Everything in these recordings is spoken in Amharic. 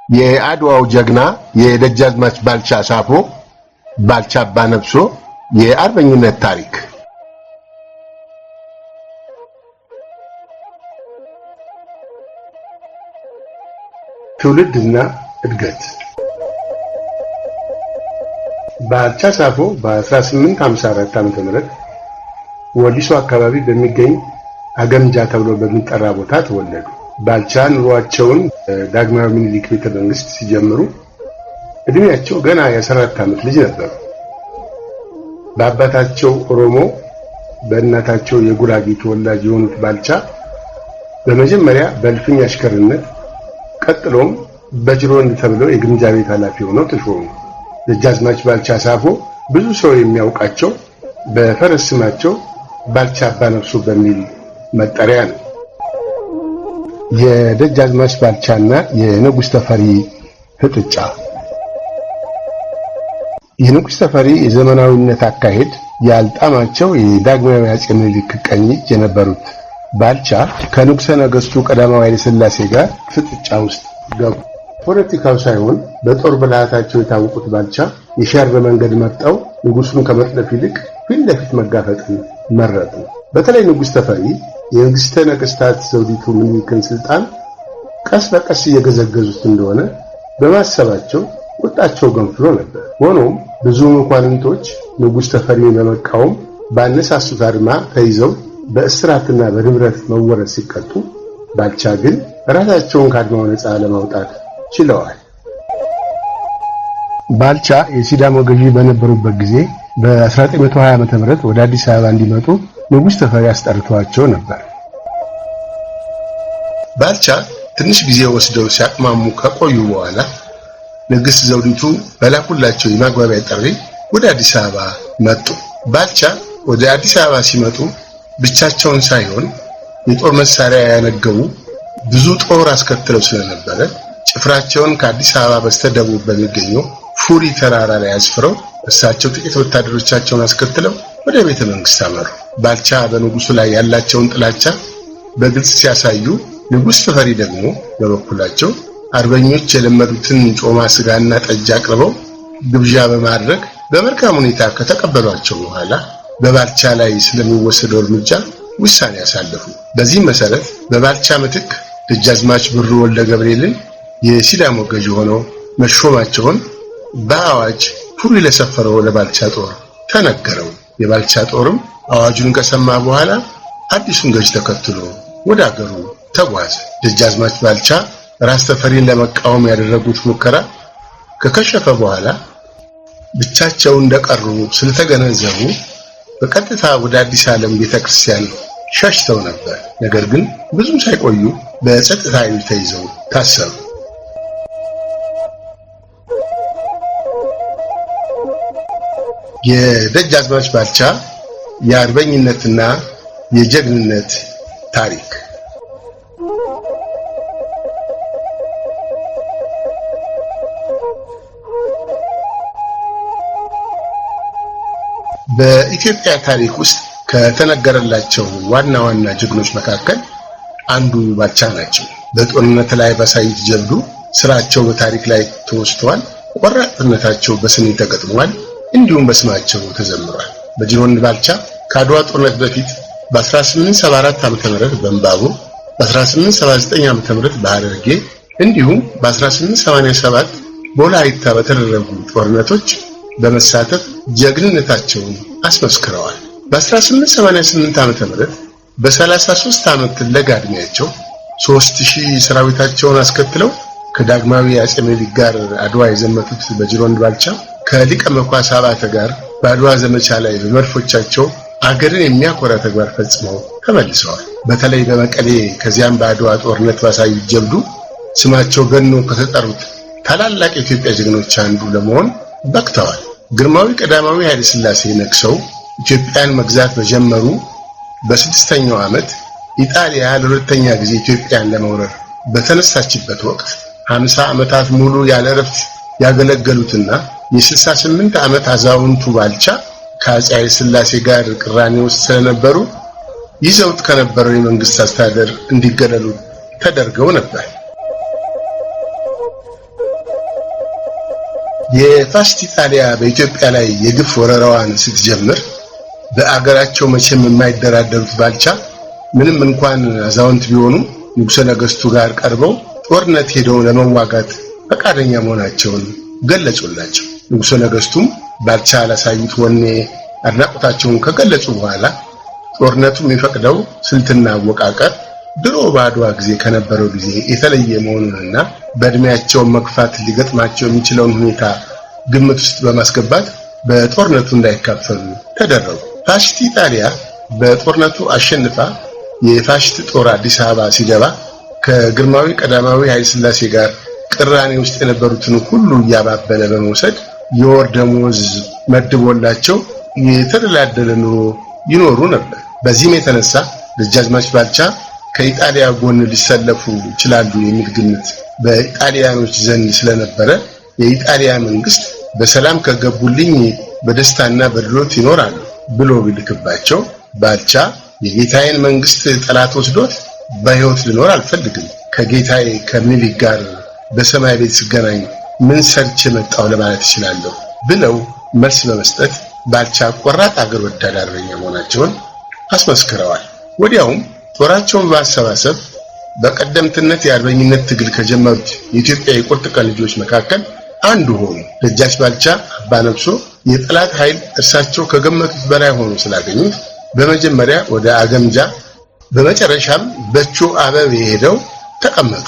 የአድዋው ጀግና የደጃዝማች ባልቻ ሳፎ ባልቻ አባነፍሶ የአርበኝነት ታሪክ ትውልድና እድገት ባልቻ ሳፎ በ1854 ዓ.ም ወሊሶ አካባቢ በሚገኝ አገምጃ ተብሎ በሚጠራ ቦታ ተወለዱ። ባልቻ ኑሯቸውን ዳግማዊ ምኒልክ ቤተ መንግስት ሲጀምሩ እድሜያቸው ገና የ14 ዓመት ልጅ ነበሩ። በአባታቸው ኦሮሞ በእናታቸው የጉራጌ ተወላጅ የሆኑት ባልቻ በመጀመሪያ በእልፍኝ አሽከርነት ቀጥሎም በጅሮንድ ተብለው የግምጃ ቤት ኃላፊ ሆነው ተሾሙ። ደጃዝማች ባልቻ ሳፎ ብዙ ሰው የሚያውቃቸው በፈረስ ስማቸው ባልቻ አባነፍሶ በሚል መጠሪያ ነው። የደጃዝማች ባልቻና የንጉስ ተፈሪ ፍጥጫ። የንጉስ ተፈሪ የዘመናዊነት አካሄድ ያልጣማቸው የዳግማዊ አፄ ምኒልክ ቀኝ እጅ የነበሩት ባልቻ ከንጉሠ ነገሥቱ ቀዳማዊ ኃይለ ሥላሴ ጋር ፍጥጫ ውስጥ ገቡ። ፖለቲካው ሳይሆን በጦር ብልሃታቸው የታወቁት ባልቻ የሻር መንገድ መርጠው ንጉሱን ከመጥለፍ ይልቅ ፊት ለፊት መጋፈጥን መረጡ። በተለይ ንጉስ ተፈሪ የንግሥተ ነገሥታት ዘውዲቱ ምኒልክን ስልጣን ቀስ በቀስ እየገዘገዙት እንደሆነ በማሰባቸው ቁጣቸው ገንፍሎ ነበር። ሆኖም ብዙ መኳንንቶች ንጉስ ተፈሪን በመቃወም ባነሳሱት አድማ ተይዘው በእስራትና በንብረት መወረስ ሲቀጡ፣ ባልቻ ግን ራሳቸውን ከአድማው ነፃ ለማውጣት ችለዋል። ባልቻ የሲዳሞ ገዢ በነበሩበት ጊዜ በ1920 ዓ.ም ወደ አዲስ አበባ እንዲመጡ ንጉስ ተፈሪ አስጠርተዋቸው ነበር። ባልቻ ትንሽ ጊዜ ወስደው ሲያቅማሙ ከቆዩ በኋላ ንግሥት ዘውዲቱ በላኩላቸው የማግባቢያ ጥሪ ወደ አዲስ አበባ መጡ። ባልቻ ወደ አዲስ አበባ ሲመጡ ብቻቸውን ሳይሆን የጦር መሳሪያ ያነገቡ ብዙ ጦር አስከትለው ስለነበረ ጭፍራቸውን ከአዲስ አበባ በስተደቡብ በሚገኘው ፉሪ ተራራ ላይ አስፍረው እሳቸው ጥቂት ወታደሮቻቸውን አስከትለው ወደ ቤተ መንግስት አመሩ። ባልቻ በንጉሱ ላይ ያላቸውን ጥላቻ በግልጽ ሲያሳዩ፣ ንጉስ ተፈሪ ደግሞ በበኩላቸው አርበኞች የለመዱትን ጮማ ስጋና ጠጅ አቅርበው ግብዣ በማድረግ በመልካም ሁኔታ ከተቀበሏቸው በኋላ በባልቻ ላይ ስለሚወሰደው እርምጃ ውሳኔ ያሳለፉ። በዚህ መሰረት በባልቻ ምትክ ደጃዝማች ብሩ ወልደ ገብርኤልን የሲዳሞ ገዢ ሆነው መሾማቸውን በአዋጅ ፉሪ ለሰፈረው ለባልቻ ጦር ተነገረው። የባልቻ ጦርም አዋጁን ከሰማ በኋላ አዲሱን ገዢ ተከትሎ ወደ አገሩ ተጓዘ። ደጃዝማች ባልቻ ራስ ተፈሪን ለመቃወም ያደረጉት ሙከራ ከከሸፈ በኋላ ብቻቸውን እንደቀሩ ስለተገነዘቡ በቀጥታ ወደ አዲስ ዓለም ቤተክርስቲያን ሸሽተው ነበር። ነገር ግን ብዙም ሳይቆዩ በጸጥታ ኃይል ተይዘው ታሰሩ። የደጃዝማች ባልቻ የአርበኝነትና የጀግንነት ታሪክ። በኢትዮጵያ ታሪክ ውስጥ ከተነገረላቸው ዋና ዋና ጀግኖች መካከል አንዱ ባልቻ ናቸው። በጦርነት ላይ ባሳዩት ጀብዱ ስራቸው በታሪክ ላይ ተወስቷል። ቆራጥነታቸው በስም ተገጥሟል፣ እንዲሁም በስማቸው ተዘምሯል። በጅሮንድ ባልቻ ከአድዋ ጦርነት በፊት በ1874 ዓ.ም በእምባቡር፣ በ1879 ዓ.ም በሐረርጌ እንዲሁም በ1887 በወላይታ በተደረጉ ጦርነቶች በመሳተፍ ጀግንነታቸውን አስመስክረዋል። በ1888 ዓ.ም በ33 ዓመት ለጋ ዕድሜያቸው 3000 ሰራዊታቸውን አስከትለው ከዳግማዊ አፄ ምኒልክ ጋር አድዋ የዘመቱት በጅሮንድ ባልቻ ከሊቀ መኳስ አባተ ጋር በአድዋ ዘመቻ ላይ በመድፎቻቸው አገርን የሚያኮራ ተግባር ፈጽመው ተመልሰዋል። በተለይ በመቀሌ ከዚያም በአድዋ ጦርነት ባሳዩት ጀብዱ ስማቸው ገኖ ከተጠሩት ታላላቅ የኢትዮጵያ ጀግኖች አንዱ ለመሆን በቅተዋል። ግርማዊ ቀዳማዊ ኃይለ ሥላሴ ነግሰው ኢትዮጵያን መግዛት በጀመሩ በ6ኛው ዓመት ኢጣሊያ ለሁለተኛ ጊዜ ኢትዮጵያን ለመውረር በተነሳችበት ወቅት 50 ዓመታት ሙሉ ያለ እረፍት ያገለገሉትና የ68 ዓመት አዛውንቱ ባልቻ ከአፄ ኃይለ ሥላሴ ጋር ቅራኔ ውስጥ ስለነበሩ ይዘውት ከነበረው የመንግስት አስተዳደር እንዲገለሉ ተደርገው ነበር። የፋሽስት ኢጣሊያ በኢትዮጵያ ላይ የግፍ ወረራዋን ስትጀምር በአገራቸው መቼም የማይደራደሩት ባልቻ ምንም እንኳን አዛውንት ቢሆኑ ንጉሠ ነገሥቱ ጋር ቀርበው ጦርነት ሄደው ለመዋጋት ፈቃደኛ መሆናቸውን ገለጹላቸው። ንጉሠ ነገሥቱም ባልቻ ላሳዩት ወኔ አድናቆታቸውን ከገለጹ በኋላ ጦርነቱ የሚፈቅደው ስልትና አወቃቀር ድሮ በአድዋ ጊዜ ከነበረው ጊዜ የተለየ መሆኑንና በእድሜያቸው መግፋት ሊገጥማቸው የሚችለውን ሁኔታ ግምት ውስጥ በማስገባት በጦርነቱ እንዳይካፈሉ ተደረጉ። ፋሽስት ኢጣሊያ በጦርነቱ አሸንፋ የፋሽስት ጦር አዲስ አበባ ሲገባ ከግርማዊ ቀዳማዊ ኃይለ ሥላሴ ጋር ቅራኔ ውስጥ የነበሩትን ሁሉ እያባበለ በመውሰድ የወር ደመወዝ መድቦላቸው የተደላደለ ኑሮ ይኖሩ ነበር። በዚህም የተነሳ ደጃዝማች ባልቻ ከኢጣሊያ ጎን ሊሰለፉ ይችላሉ የሚል ግምት በኢጣሊያኖች ዘንድ ስለነበረ የኢጣሊያ መንግስት በሰላም ከገቡልኝ በደስታና በድሎት ይኖራሉ ብሎ ቢልክባቸው ባልቻ የጌታዬን መንግስት ጠላት ወስዶት በሕይወት ልኖር አልፈልግም፣ ከጌታዬ ከምኒልክ ጋር በሰማይ ቤት ሲገናኝ ምን ሰርቼ መጣሁ ለማለት ይችላለሁ ብለው መልስ በመስጠት ባልቻ ቆራጥ አገር ወዳድ አርበኛ መሆናቸውን አስመስክረዋል። ወዲያውም ጦራቸውን በማሰባሰብ በቀደምትነት የአርበኝነት ትግል ከጀመሩት የኢትዮጵያ የቁርጥ ቀን ልጆች መካከል አንዱ ሆኑ። ደጃች ባልቻ አባነብሶ የጠላት ኃይል እርሳቸው ከገመቱት በላይ ሆኖ ስላገኙት በመጀመሪያ ወደ አገምጃ በመጨረሻም በቾ አበብ ሄደው ተቀመጡ።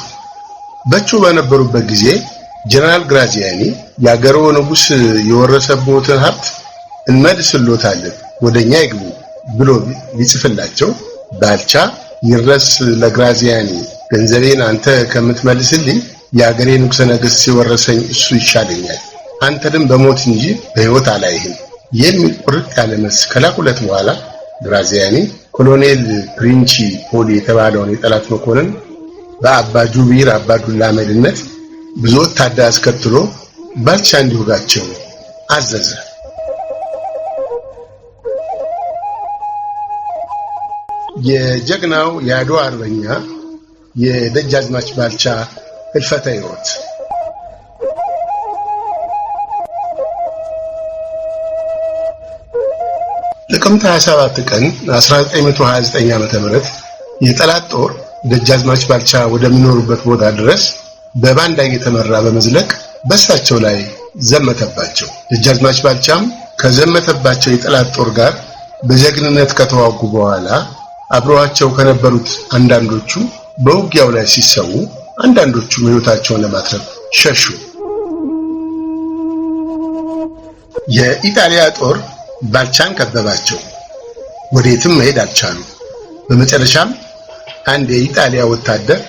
በቾ በነበሩበት ጊዜ ጀነራል ግራዚያኒ ያገረው ንጉስ የወረሰቦትን ሀብት እንመልስሎታለን ወደኛ ይግቡ ብሎ ቢጽፍላቸው ባልቻ ይረስ ለግራዚያኒ ገንዘቤን አንተ ከምትመልስልኝ የአገሬ ንጉሠ ነገሥት ሲወረሰኝ እሱ ይሻለኛል፣ አንተንም በሞት እንጂ በሕይወት አላይህም የሚል ቁርጥ ያለ መልስ ከላኩለት በኋላ ግራዚያኒ ኮሎኔል ፕሪንቺ ፖሊ የተባለውን የጠላት መኮንን በአባ ጁቢር አባዱላ መሪነት ብዙ ወታደር አስከትሎ ባልቻ እንዲወጋቸው አዘዘ። የጀግናው የአድዋ አርበኛ የደጃዝማች ባልቻ ህልፈተ ሕይወት። ጥቅምት 27 ቀን 1929 ዓ.ም የጠላት ጦር ደጃዝማች ባልቻ ወደሚኖሩበት ቦታ ድረስ በባንዳ እየተመራ በመዝለቅ በእሳቸው ላይ ዘመተባቸው። ደጃዝማች ባልቻም ከዘመተባቸው የጠላት ጦር ጋር በጀግንነት ከተዋጉ በኋላ አብረዋቸው ከነበሩት አንዳንዶቹ በውጊያው ላይ ሲሰዉ፣ አንዳንዶቹ ሕይወታቸውን ለማትረፍ ሸሹ። የኢጣሊያ ጦር ባልቻን ከበባቸው። ወዴትም መሄድ አልቻሉ። በመጨረሻም አንድ የኢጣሊያ ወታደር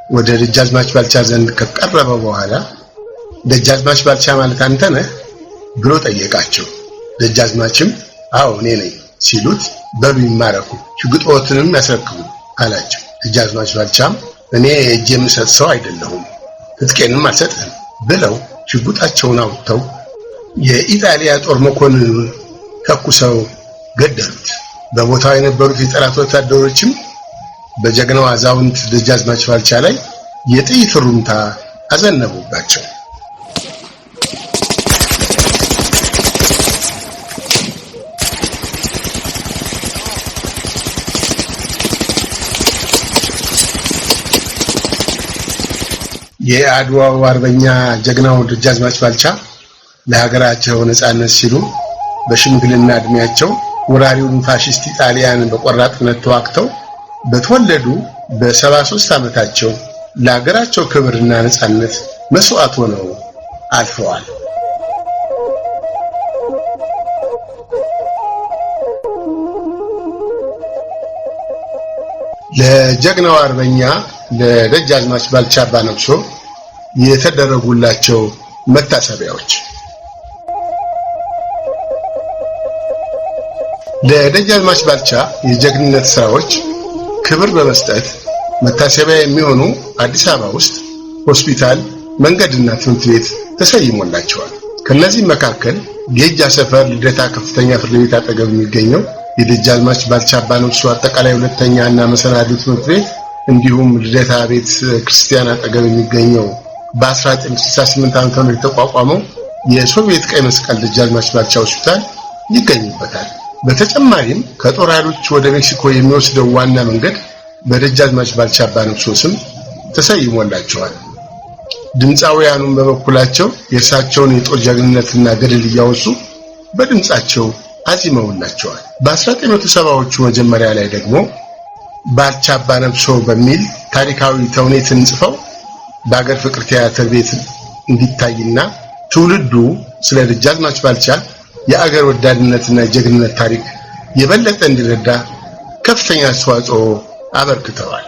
ወደ ደጃዝማች ባልቻ ዘንድ ከቀረበ በኋላ ደጃዝማች ባልቻ ማለት አንተ ነህ ብሎ ጠየቃቸው። ደጃዝማችም አዎ እኔ ነኝ ሲሉት በሉ ይማረኩ፣ ሽጉጦትንም ያስረክቡ አላቸው። ደጃዝማች ባልቻም እኔ እጄ የምሰጥ ሰው አይደለሁም፣ ትጥቄንም አልሰጥህም ብለው ሽጉጣቸውን አውጥተው የኢጣሊያ ጦር መኮንን ተኩሰው ገደሉት። በቦታው የነበሩት የጠላት ወታደሮችም በጀግናው አዛውንት ደጃዝማች ባልቻ ላይ የጥይት ሩምታ አዘነቡባቸው። የአድዋው አርበኛ ጀግናው ደጃዝማች ባልቻ ለሀገራቸው ነጻነት ሲሉ በሽምግልና እድሜያቸው ወራሪውን ፋሺስት ኢጣሊያን በቆራጥነት ተዋግተው በተወለዱ በ73 ዓመታቸው ለሀገራቸው ክብርና ነጻነት መስዋዕት ሆነው አልፈዋል። ለጀግናው አርበኛ ለደጃዝማች ባልቻ አባነብሶ የተደረጉላቸው መታሰቢያዎች። ለደጃዝማች ባልቻ የጀግንነት ስራዎች ክብር በመስጠት መታሰቢያ የሚሆኑ አዲስ አበባ ውስጥ ሆስፒታል፣ መንገድና ትምህርት ቤት ተሰይሞላቸዋል። ከነዚህ መካከል ጌጃ ሰፈር ልደታ ከፍተኛ ፍርድ ቤት አጠገብ የሚገኘው የደጃዝማች ባልቻ አባነብሶ አጠቃላይ ሁለተኛ እና መሰናዶ ትምህርት ቤት እንዲሁም ልደታ ቤተ ክርስቲያን አጠገብ የሚገኘው በ1968 ዓ.ም የተቋቋመው የሶቪየት ቀይ መስቀል ደጃዝማች ባልቻ ሆስፒታል ይገኙበታል። በተጨማሪም ከጦር ኃይሎች ወደ ሜክሲኮ የሚወስደው ዋና መንገድ በደጃዝማች ባልቻ አባነፍሶ ስም ተሰይሞላቸዋል። ድምፃውያኑም በበኩላቸው የእርሳቸውን የጦር ጀግንነትና ገድል እያወሱ በድምጻቸው አዚመውላቸዋል። በ1970ዎቹ መጀመሪያ ላይ ደግሞ ባልቻ አባነፍሶ በሚል ታሪካዊ ተውኔትን ጽፈው በአገር ፍቅር ቲያትር ቤት እንዲታይና ትውልዱ ስለ ደጃዝማች ባልቻ የአገር ወዳድነትና የጀግንነት ታሪክ የበለጠ እንዲረዳ ከፍተኛ አስተዋጽኦ አበርክተዋል።